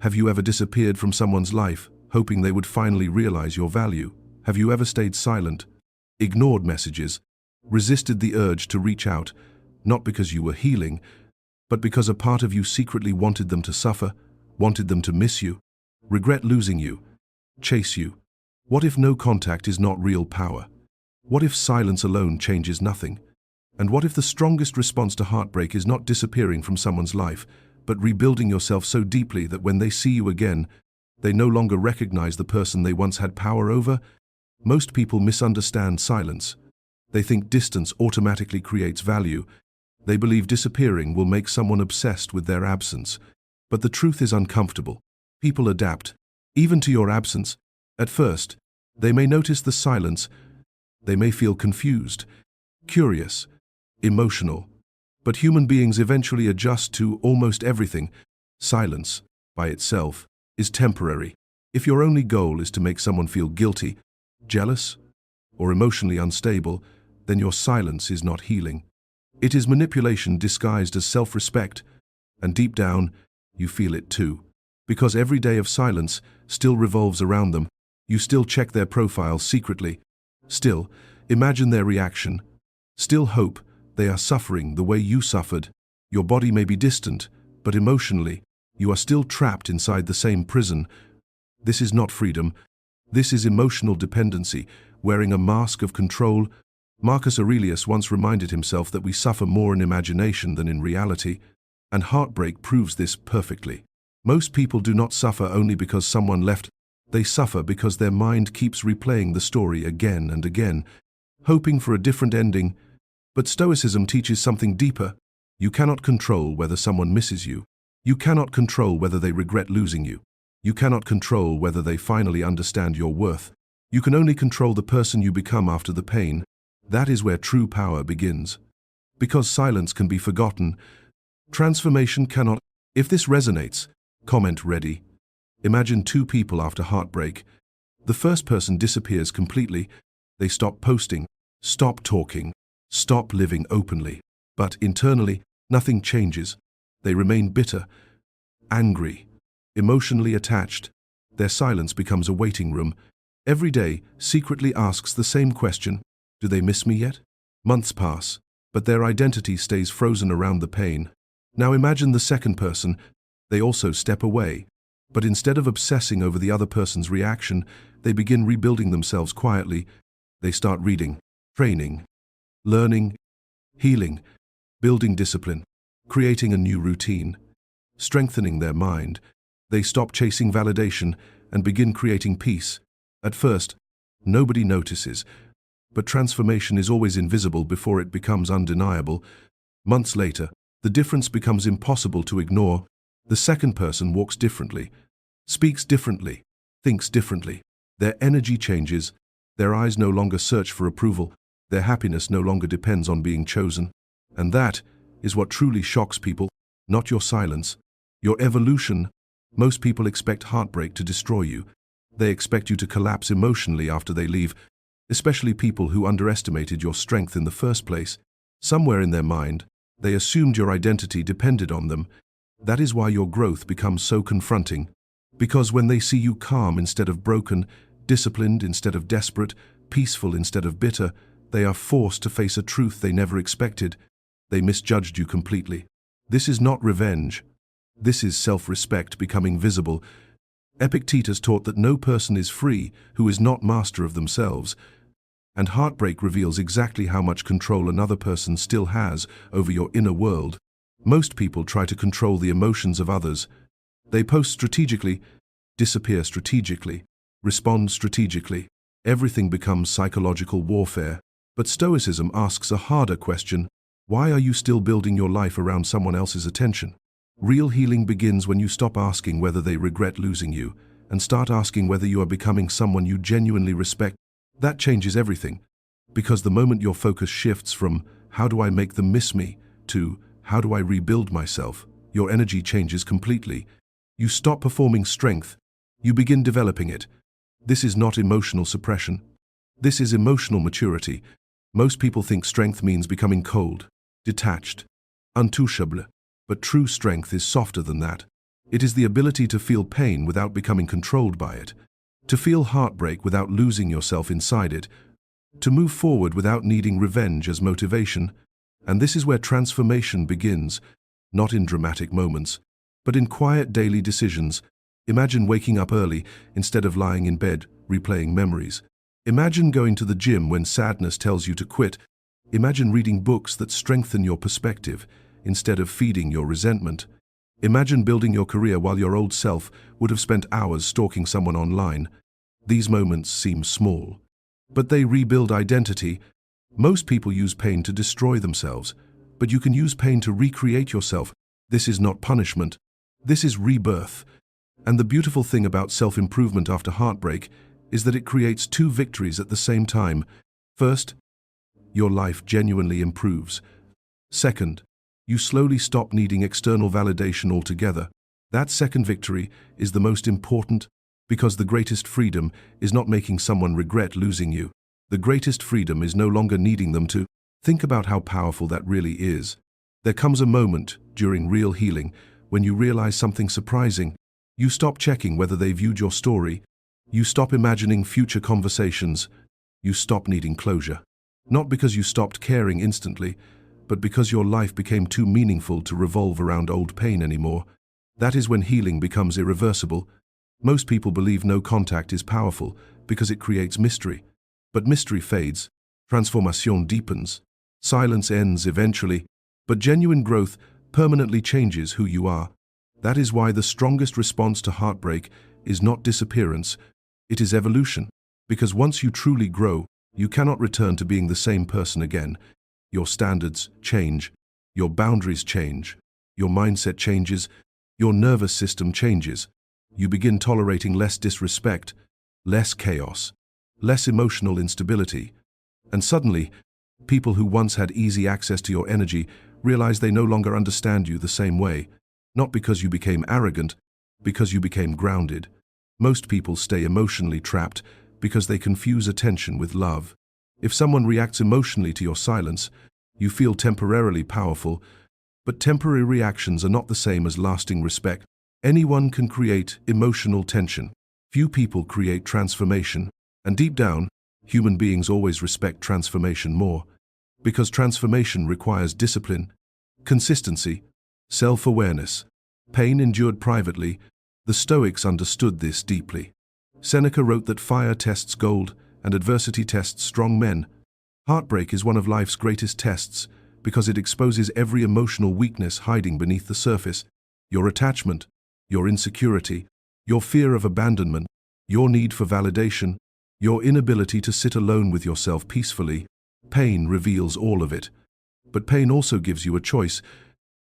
Have you ever disappeared from someone's life, hoping they would finally realize your value? Have you ever stayed silent, ignored messages, resisted the urge to reach out, not because you were healing, but because a part of you secretly wanted them to suffer, wanted them to miss you, regret losing you, chase you? What if no contact is not real power? What if silence alone changes nothing? And what if the strongest response to heartbreak is not disappearing from someone's life, but rebuilding yourself so deeply that when they see you again, they no longer recognize the person they once had power over? Most people misunderstand silence. They think distance automatically creates value. They believe disappearing will make someone obsessed with their absence. But the truth is uncomfortable. People adapt, even to your absence. At first, they may notice the silence. They may feel confused, curious, emotional. But human beings eventually adjust to almost everything. Silence, by itself, is temporary. If your only goal is to make someone feel guilty, jealous, or emotionally unstable, then your silence is not healing. It is manipulation disguised as self-respect, and deep down, you feel it too. Because every day of silence still revolves around them, you still check their profile secretly, still imagine their reaction, still hope they are suffering the way you suffered. Your body may be distant, but emotionally, you are still trapped inside the same prison. This is not freedom. This is emotional dependency, wearing a mask of control. Marcus Aurelius once reminded himself that we suffer more in imagination than in reality, and heartbreak proves this perfectly. Most people do not suffer only because someone left. They suffer because their mind keeps replaying the story again and again, hoping for a different ending. But Stoicism teaches something deeper. You cannot control whether someone misses you. You cannot control whether they regret losing you. You cannot control whether they finally understand your worth. You can only control the person you become after the pain. That is where true power begins. Because silence can be forgotten, transformation cannot. If this resonates, comment ready. Imagine two people after heartbreak. The first person disappears completely. They stop posting, stop talking, stop living openly. But internally, nothing changes. They remain bitter, angry, emotionally attached. Their silence becomes a waiting room. Every day, secretly asks the same question: do they miss me yet? Months pass, but their identity stays frozen around the pain. Now imagine the second person. They also step away. But instead of obsessing over the other person's reaction, they begin rebuilding themselves quietly. They start reading, training, learning, healing, building discipline, creating a new routine, strengthening their mind. They stop chasing validation and begin creating peace. At first, nobody notices, but transformation is always invisible before it becomes undeniable. Months later, the difference becomes impossible to ignore. The second person walks differently, speaks differently, thinks differently. Their energy changes. Their eyes no longer search for approval. Their happiness no longer depends on being chosen. And that is what truly shocks people, not your silence, your evolution. Most people expect heartbreak to destroy you. They expect you to collapse emotionally after they leave, especially people who underestimated your strength in the first place. Somewhere in their mind, they assumed your identity depended on them. That is why your growth becomes so confronting. Because when they see you calm instead of broken, disciplined instead of desperate, peaceful instead of bitter, they are forced to face a truth they never expected. They misjudged you completely. This is not revenge. This is self-respect becoming visible. Epictetus taught that no person is free who is not master of themselves. And heartbreak reveals exactly how much control another person still has over your inner world. Most people try to control the emotions of others. They post strategically, disappear strategically, respond strategically. Everything becomes psychological warfare. But Stoicism asks a harder question: why are you still building your life around someone else's attention? Real healing begins when you stop asking whether they regret losing you and start asking whether you are becoming someone you genuinely respect. That changes everything, because the moment your focus shifts from "how do I make them miss me" to "how do I rebuild myself," your energy changes completely. You stop performing strength. You begin developing it. This is not emotional suppression. This is emotional maturity. Most people think strength means becoming cold, detached, untouchable. But true strength is softer than that. It is the ability to feel pain without becoming controlled by it, to feel heartbreak without losing yourself inside it, to move forward without needing revenge as motivation. And this is where transformation begins, not in dramatic moments, but in quiet daily decisions. Imagine waking up early instead of lying in bed, replaying memories. Imagine going to the gym when sadness tells you to quit. Imagine reading books that strengthen your perspective instead of feeding your resentment. Imagine building your career while your old self would have spent hours stalking someone online. These moments seem small, but they rebuild identity. Most people use pain to destroy themselves, but you can use pain to recreate yourself. This is not punishment. This is rebirth. And the beautiful thing about self-improvement after heartbreak is that it creates two victories at the same time. First, your life genuinely improves. Second, you slowly stop needing external validation altogether. That second victory is the most important, because the greatest freedom is not making someone regret losing you. The greatest freedom is no longer needing them to. Think about how powerful that really is. There comes a moment during real healing when you realize something surprising. You stop checking whether they viewed your story. You stop imagining future conversations. You stop needing closure. Not because you stopped caring instantly, but because your life became too meaningful to revolve around old pain anymore. That is when healing becomes irreversible. Most people believe no contact is powerful because it creates mystery. But mystery fades. Transformation deepens. Silence ends eventually. But genuine growth permanently changes who you are. That is why the strongest response to heartbreak is not disappearance, it is evolution. Because once you truly grow, you cannot return to being the same person again. Your standards change, your boundaries change, your mindset changes, your nervous system changes. You begin tolerating less disrespect, less chaos, less emotional instability. And suddenly, people who once had easy access to your energy realize they no longer understand you the same way. Not because you became arrogant, because you became grounded. Most people stay emotionally trapped because they confuse attention with love. If someone reacts emotionally to your silence, you feel temporarily powerful, but temporary reactions are not the same as lasting respect. Anyone can create emotional tension. Few people create transformation, and deep down, human beings always respect transformation more, because transformation requires discipline, consistency, self-awareness. Pain endured privately. The Stoics understood this deeply. Seneca wrote that fire tests gold and adversity tests strong men. Heartbreak is one of life's greatest tests because it exposes every emotional weakness hiding beneath the surface. Your attachment, your insecurity, your fear of abandonment, your need for validation, your inability to sit alone with yourself peacefully. Pain reveals all of it. But pain also gives you a choice.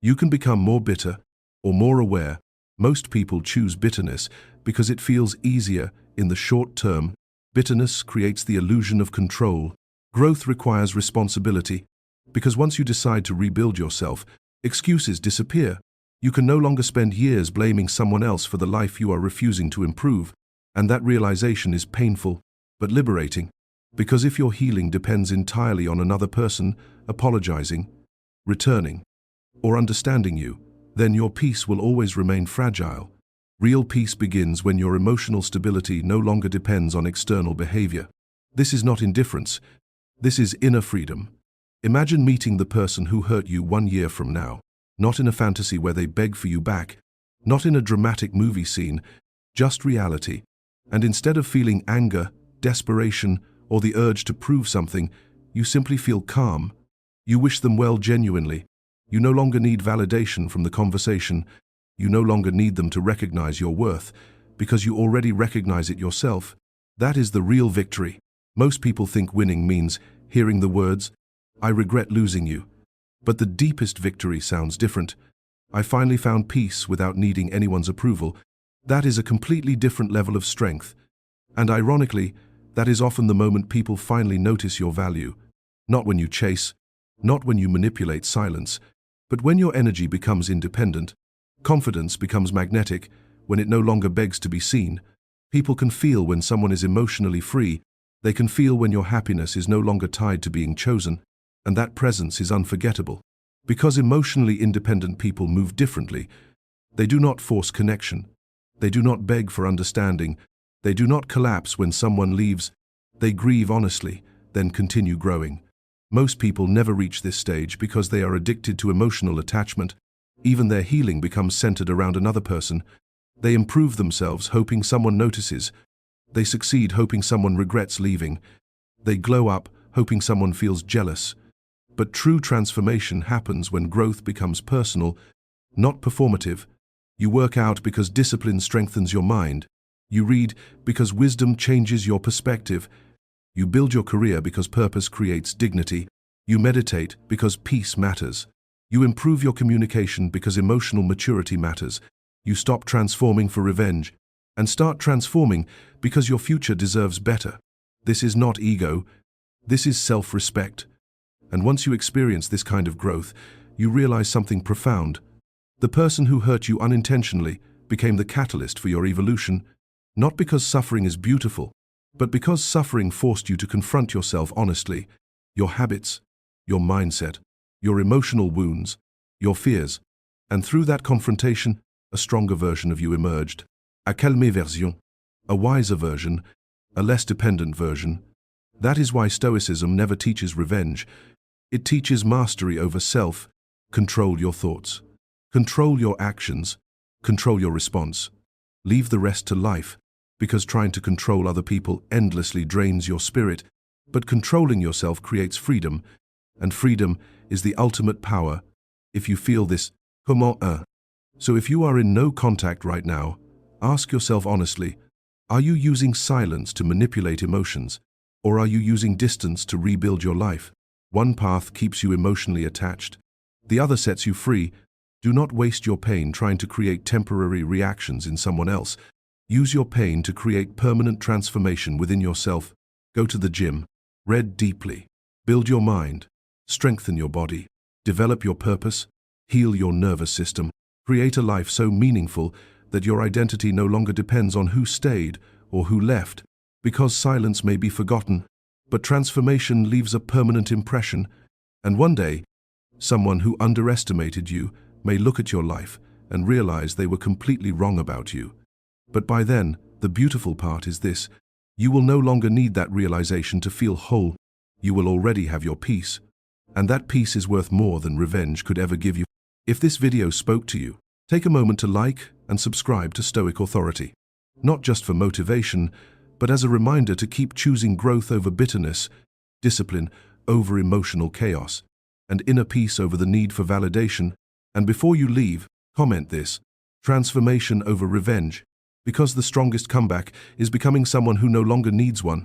You can become more bitter or more aware. Most people choose bitterness because it feels easier in the short term. Bitterness creates the illusion of control. Growth requires responsibility because once you decide to rebuild yourself, excuses disappear. You can no longer spend years blaming someone else for the life you are refusing to improve. And that realization is painful, but liberating. Because if your healing depends entirely on another person apologizing, returning, or understanding you, then your peace will always remain fragile. Real peace begins when your emotional stability no longer depends on external behavior. This is not indifference. This is inner freedom. Imagine meeting the person who hurt you 1 year from now, not in a fantasy where they beg for you back, not in a dramatic movie scene, just reality. And instead of feeling anger, desperation, or the urge to prove something, you simply feel calm. You wish them well genuinely. You no longer need validation from the conversation. You no longer need them to recognize your worth, because you already recognize it yourself. That is the real victory. Most people think winning means hearing the words, "I regret losing you." But the deepest victory sounds different. "I finally found peace without needing anyone's approval." That is a completely different level of strength. And ironically, that is often the moment people finally notice your value. Not when you chase, not when you manipulate silence, but when your energy becomes independent. Confidence becomes magnetic when it no longer begs to be seen. People can feel when someone is emotionally free. They can feel when your happiness is no longer tied to being chosen, and that presence is unforgettable. Because emotionally independent people move differently. They do not force connection. They do not beg for understanding. They do not collapse when someone leaves. They grieve honestly, then continue growing. Most people never reach this stage because they are addicted to emotional attachment. Even their healing becomes centered around another person. They improve themselves hoping someone notices. They succeed hoping someone regrets leaving. They glow up hoping someone feels jealous. But true transformation happens when growth becomes personal, not performative. You work out because discipline strengthens your mind. You read because wisdom changes your perspective. You build your career because purpose creates dignity. You meditate because peace matters. You improve your communication because emotional maturity matters. You stop transforming for revenge and start transforming because your future deserves better. This is not ego. This is self-respect. And once you experience this kind of growth, you realize something profound. The person who hurt you unintentionally became the catalyst for your evolution, not because suffering is beautiful, but because suffering forced you to confront yourself honestly, your habits, your mindset, your emotional wounds, your fears, and through that confrontation, a stronger version of you emerged. A calmée version, a wiser version, a less dependent version. That is why Stoicism never teaches revenge. It teaches mastery over self. Control your thoughts. Control your actions. Control your response. Leave the rest to life, because trying to control other people endlessly drains your spirit, but controlling yourself creates freedom, and freedom is the ultimate power. If you feel this, So if you are in no contact right now, ask yourself honestly, are you using silence to manipulate emotions, or are you using distance to rebuild your life? One path keeps you emotionally attached. The other sets you free. Do not waste your pain trying to create temporary reactions in someone else. Use your pain to create permanent transformation within yourself. Go to the gym. Read deeply. Build your mind. Strengthen your body. Develop your purpose. Heal your nervous system. Create a life so meaningful that your identity no longer depends on who stayed or who left, because silence may be forgotten, but transformation leaves a permanent impression, and one day, someone who underestimated you may look at your life and realize they were completely wrong about you. But by then, the beautiful part is this: you will no longer need that realization to feel whole. You will already have your peace, and that peace is worth more than revenge could ever give you. If this video spoke to you, take a moment to like and subscribe to Stoic Authority, not just for motivation, but as a reminder to keep choosing growth over bitterness, discipline over emotional chaos, and inner peace over the need for validation. And before you leave, comment this: transformation over revenge, because the strongest comeback is becoming someone who no longer needs one.